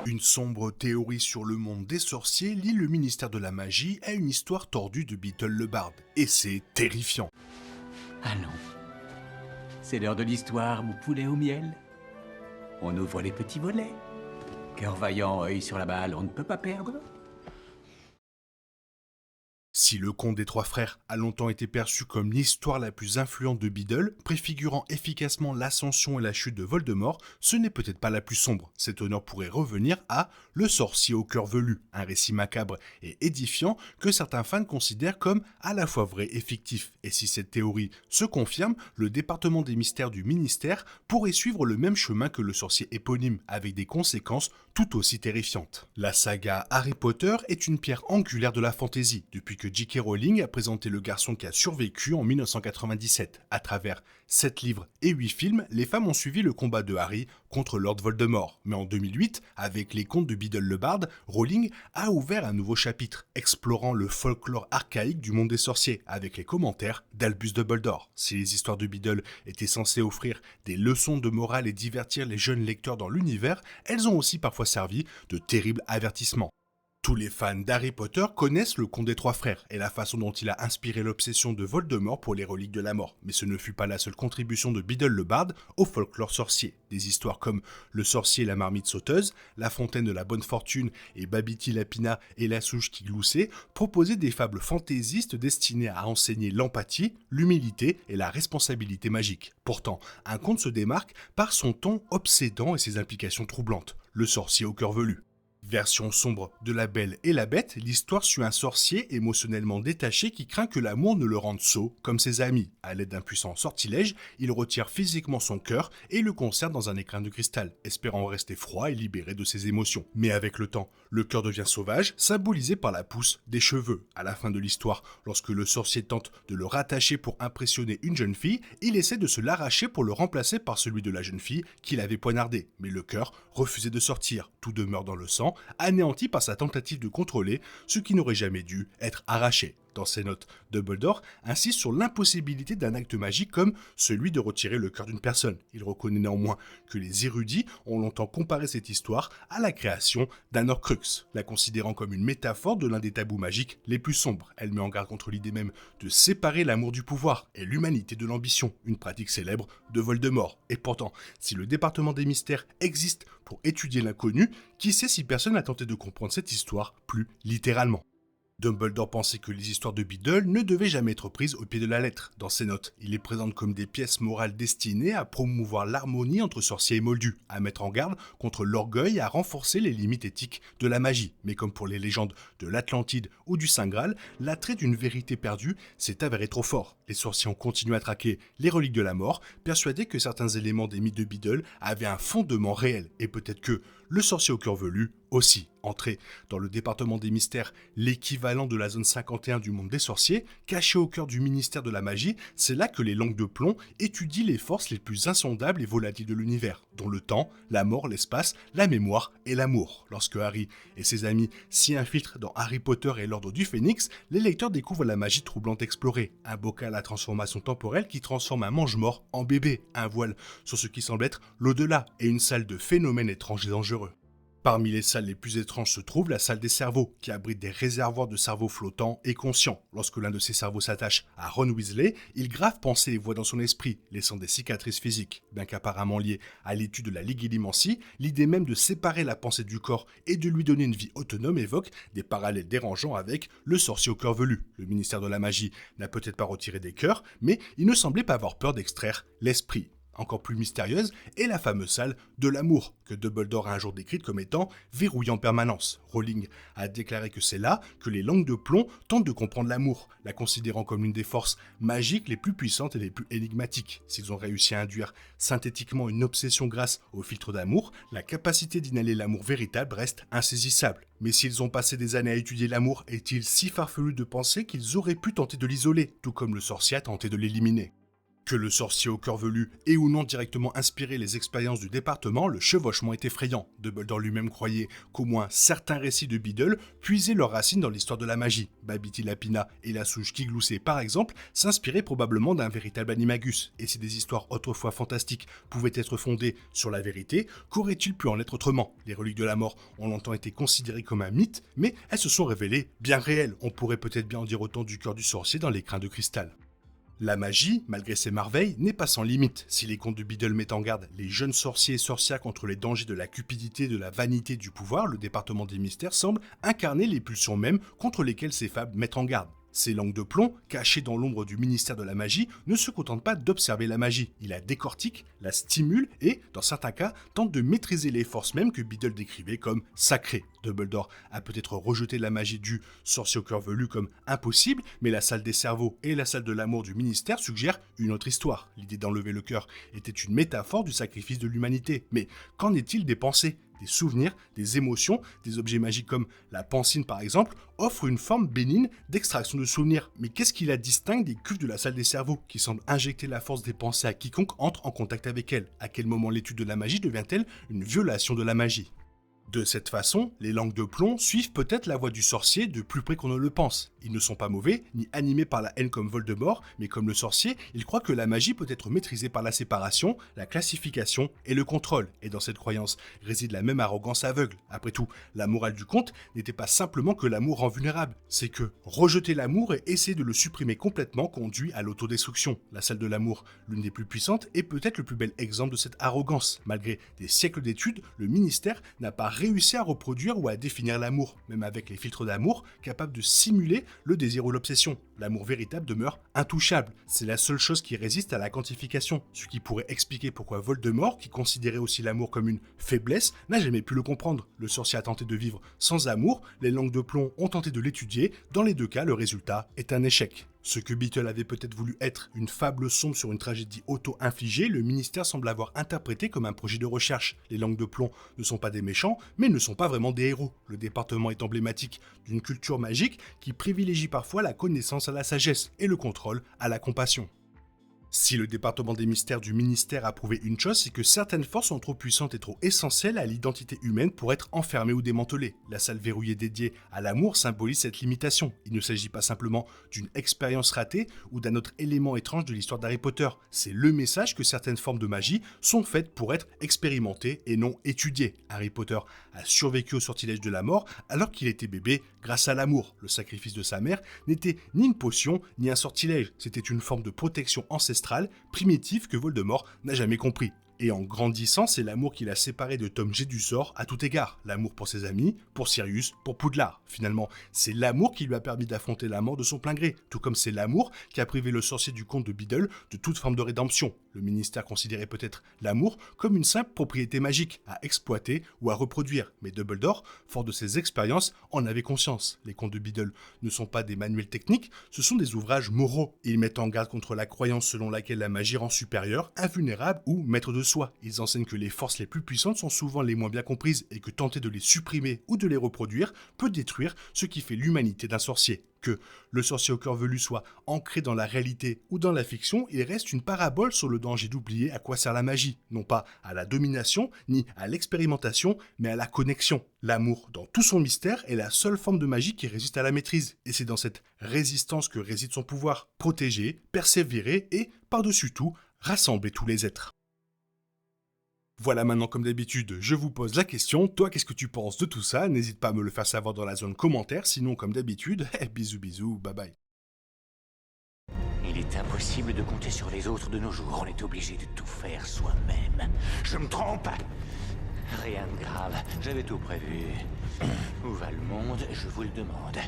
Une sombre théorie sur le monde des sorciers lie le ministère de la magie à une histoire tordue de Beetle le barde. Et c'est terrifiant. Allons, c'est l'heure de l'histoire, mon poulet au miel. On ouvre les petits volets. Cœur vaillant, œil sur la balle, on ne peut pas perdre. Si le conte des trois frères a longtemps été perçu comme l'histoire la plus influente de Beedle, préfigurant efficacement l'ascension et la chute de Voldemort, ce n'est peut-être pas la plus sombre. Cet honneur pourrait revenir à Le sorcier au cœur velu, un récit macabre et édifiant que certains fans considèrent comme à la fois vrai et fictif. Et si cette théorie se confirme, le département des mystères du ministère pourrait suivre le même chemin que le sorcier éponyme, avec des conséquences tout aussi terrifiantes. La saga Harry Potter est une pierre angulaire de la fantasy, depuis que J.K. Rowling a présenté le garçon qui a survécu en 1997. À travers 7 livres et 8 films, les femmes ont suivi le combat de Harry contre Lord Voldemort. Mais en 2008, avec les contes de Beedle le barde, Rowling a ouvert un nouveau chapitre, explorant le folklore archaïque du monde des sorciers, avec les commentaires d'Albus Dumbledore. Si les histoires de Beedle étaient censées offrir des leçons de morale et divertir les jeunes lecteurs dans l'univers, elles ont aussi parfois servi de terribles avertissements. Tous les fans d'Harry Potter connaissent le conte des trois frères et la façon dont il a inspiré l'obsession de Voldemort pour les reliques de la mort. Mais ce ne fut pas la seule contribution de Beedle le barde au folklore sorcier. Des histoires comme Le sorcier et la marmite sauteuse, La fontaine de la bonne fortune et Babiti Lapina et la souche qui gloussait proposaient des fables fantaisistes destinées à enseigner l'empathie, l'humilité et la responsabilité magique. Pourtant, un conte se démarque par son ton obsédant et ses implications troublantes. Le sorcier au cœur velu. Version sombre de La Belle et la Bête, l'histoire suit un sorcier émotionnellement détaché qui craint que l'amour ne le rende sot comme ses amis. À l'aide d'un puissant sortilège, il retire physiquement son cœur et le conserve dans un écrin de cristal, espérant rester froid et libéré de ses émotions. Mais avec le temps, le cœur devient sauvage, symbolisé par la pousse des cheveux. À la fin de l'histoire, lorsque le sorcier tente de le rattacher pour impressionner une jeune fille, il essaie de se l'arracher pour le remplacer par celui de la jeune fille qu'il avait poignardé. Mais le cœur refusait de sortir, tout demeure dans le sang, anéanti par sa tentative de contrôler ce qui n'aurait jamais dû être arraché. Dans ses notes, Dumbledore insiste sur l'impossibilité d'un acte magique comme celui de retirer le cœur d'une personne. Il reconnaît néanmoins que les érudits ont longtemps comparé cette histoire à la création d'un Horcrux, la considérant comme une métaphore de l'un des tabous magiques les plus sombres. Elle met en garde contre l'idée même de séparer l'amour du pouvoir et l'humanité de l'ambition, une pratique célèbre de Voldemort. Et pourtant, si le département des mystères existe pour étudier l'inconnu, qui sait si personne n'a tenté de comprendre cette histoire plus littéralement. Dumbledore pensait que les histoires de Beedle ne devaient jamais être prises au pied de la lettre. Dans ses notes, il les présente comme des pièces morales destinées à promouvoir l'harmonie entre sorciers et moldus, à mettre en garde contre l'orgueil et à renforcer les limites éthiques de la magie. Mais comme pour les légendes de l'Atlantide ou du Saint Graal, l'attrait d'une vérité perdue s'est avéré trop fort. Les sorciers ont continué à traquer les reliques de la mort, persuadés que certains éléments des mythes de Beedle avaient un fondement réel, et peut-être que le sorcier au cœur velu aussi. Entré dans le département des mystères, l'équivalent de la zone 51 du monde des sorciers, caché au cœur du ministère de la magie, c'est là que les langues de plomb étudient les forces les plus insondables et volatiles de l'univers, dont le temps, la mort, l'espace, la mémoire et l'amour. Lorsque Harry et ses amis s'y infiltrent dans Harry Potter et l'Ordre du Phénix, les lecteurs découvrent la magie troublante explorée, un bocal à transformation temporelle qui transforme un mange-mort en bébé, un voile sur ce qui semble être l'au-delà et une salle de phénomènes étranges et dangereux. Parmi les salles les plus étranges se trouve la salle des cerveaux, qui abrite des réservoirs de cerveaux flottants et conscients. Lorsque l'un de ces cerveaux s'attache à Ron Weasley, il grave pensées et voix dans son esprit, laissant des cicatrices physiques. Bien qu'apparemment liée à l'étude de la ligilimancie, l'idée même de séparer la pensée du corps et de lui donner une vie autonome évoque des parallèles dérangeants avec le sorcier au cœur velu. Le ministère de la magie n'a peut-être pas retiré des cœurs, mais il ne semblait pas avoir peur d'extraire l'esprit. Encore plus mystérieuse est la fameuse salle de l'amour, que Dumbledore a un jour décrite comme étant verrouillée en permanence. Rowling a déclaré que c'est là que les langues de plomb tentent de comprendre l'amour, la considérant comme l'une des forces magiques les plus puissantes et les plus énigmatiques. S'ils ont réussi à induire synthétiquement une obsession grâce au filtre d'amour, la capacité d'inhaler l'amour véritable reste insaisissable. Mais s'ils ont passé des années à étudier l'amour, est-il si farfelu de penser qu'ils auraient pu tenter de l'isoler, tout comme le sorcier a tenté de l'éliminer ? Que le sorcier au cœur velu ait ou non directement inspiré les expériences du département, le chevauchement est effrayant. Dumbledore lui-même croyait qu'au moins certains récits de Biddle puisaient leurs racines dans l'histoire de la magie. Babiti Lapina et la souche qui gloussait par exemple s'inspiraient probablement d'un véritable animagus. Et si des histoires autrefois fantastiques pouvaient être fondées sur la vérité, qu'aurait-il pu en être autrement? Les reliques de la mort ont longtemps été considérées comme un mythe, mais elles se sont révélées bien réelles. On pourrait peut-être bien en dire autant du cœur du sorcier dans les crins de cristal. La magie, malgré ses merveilles, n'est pas sans limite. Si les contes de Biddle mettent en garde les jeunes sorciers et sorcières contre les dangers de la cupidité, de la vanité, du pouvoir, le département des mystères semble incarner les pulsions mêmes contre lesquelles ces fables mettent en garde. Ces langues de plomb, cachées dans l'ombre du ministère de la magie, ne se contentent pas d'observer la magie. Il la décortique, la stimule et, dans certains cas, tente de maîtriser les forces mêmes que Biddle décrivait comme sacrées. Dumbledore a peut-être rejeté la magie du sorcier au cœur velu comme impossible, mais la salle des cerveaux et la salle de l'amour du ministère suggèrent une autre histoire. L'idée d'enlever le cœur était une métaphore du sacrifice de l'humanité. Mais qu'en est-il des pensées ? Des souvenirs, des émotions, des objets magiques comme la pancine par exemple, offrent une forme bénigne d'extraction de souvenirs. Mais qu'est-ce qui la distingue des cuves de la salle des cerveaux, qui semblent injecter la force des pensées à quiconque entre en contact avec elle? À quel moment l'étude de la magie devient-elle une violation de la magie? De cette façon, les langues de plomb suivent peut-être la voie du sorcier de plus près qu'on ne le pense. Ils ne sont pas mauvais, ni animés par la haine comme Voldemort, mais comme le sorcier, ils croient que la magie peut être maîtrisée par la séparation, la classification et le contrôle. Et dans cette croyance réside la même arrogance aveugle. Après tout, la morale du conte n'était pas simplement que l'amour rend vulnérable, c'est que rejeter l'amour et essayer de le supprimer complètement conduit à l'autodestruction. La salle de l'amour, l'une des plus puissantes, est peut-être le plus bel exemple de cette arrogance. Malgré des siècles d'études, le ministère n'a pas réussi à reproduire ou à définir l'amour, même avec les filtres d'amour capables de simuler le désir ou l'obsession. L'amour véritable demeure intouchable. C'est la seule chose qui résiste à la quantification, ce qui pourrait expliquer pourquoi Voldemort, qui considérait aussi l'amour comme une faiblesse, n'a jamais pu le comprendre. Le sorcier a tenté de vivre sans amour, les langues de plomb ont tenté de l'étudier, dans les deux cas, le résultat est un échec. Ce que Biddle avait peut-être voulu être une fable sombre sur une tragédie auto-infligée, le ministère semble avoir interprété comme un projet de recherche. Les langues de plomb ne sont pas des méchants, mais ne sont pas vraiment des héros. Le département est emblématique d'une culture magique qui privilégie parfois la connaissance à la sagesse et le contrôle à la compassion. Si le département des mystères du ministère a prouvé une chose, c'est que certaines forces sont trop puissantes et trop essentielles à l'identité humaine pour être enfermées ou démantelées. La salle verrouillée dédiée à l'amour symbolise cette limitation. Il ne s'agit pas simplement d'une expérience ratée ou d'un autre élément étrange de l'histoire d'Harry Potter. C'est le message que certaines formes de magie sont faites pour être expérimentées et non étudiées. Harry Potter a survécu au sortilège de la mort alors qu'il était bébé grâce à l'amour. Le sacrifice de sa mère n'était ni une potion ni un sortilège, c'était une forme de protection ancestrale primitive que Voldemort n'a jamais compris. Et en grandissant, c'est l'amour qui l'a séparé de Tom Jedusor à tout égard. L'amour pour ses amis, pour Sirius, pour Poudlard. Finalement, c'est l'amour qui lui a permis d'affronter la mort de son plein gré, tout comme c'est l'amour qui a privé le sorcier du conte de Biddle de toute forme de rédemption. Le ministère considérait peut-être l'amour comme une simple propriété magique à exploiter ou à reproduire, mais Dumbledore, fort de ses expériences, en avait conscience. Les contes de Biddle ne sont pas des manuels techniques, ce sont des ouvrages moraux. Ils mettent en garde contre la croyance selon laquelle la magie rend supérieur, invulnérable ou maître de soi. Ils enseignent que les forces les plus puissantes sont souvent les moins bien comprises et que tenter de les supprimer ou de les reproduire peut détruire ce qui fait l'humanité d'un sorcier. Que le sorcier au cœur velu soit ancré dans la réalité ou dans la fiction, il reste une parabole sur le danger d'oublier à quoi sert la magie, non pas à la domination ni à l'expérimentation, mais à la connexion. L'amour, dans tout son mystère, est la seule forme de magie qui résiste à la maîtrise, et c'est dans cette résistance que réside son pouvoir, protéger, persévérer et, par-dessus tout, rassembler tous les êtres. Voilà, maintenant comme d'habitude, je vous pose la question, toi qu'est-ce que tu penses de tout ça? N'hésite pas à me le faire savoir dans la zone commentaire, sinon comme d'habitude, bisous bisous, bye bye. Il est impossible de compter sur les autres de nos jours, on est obligé de tout faire soi-même. Je me trompe? Rien de grave, j'avais tout prévu. Où va le monde, je vous le demande.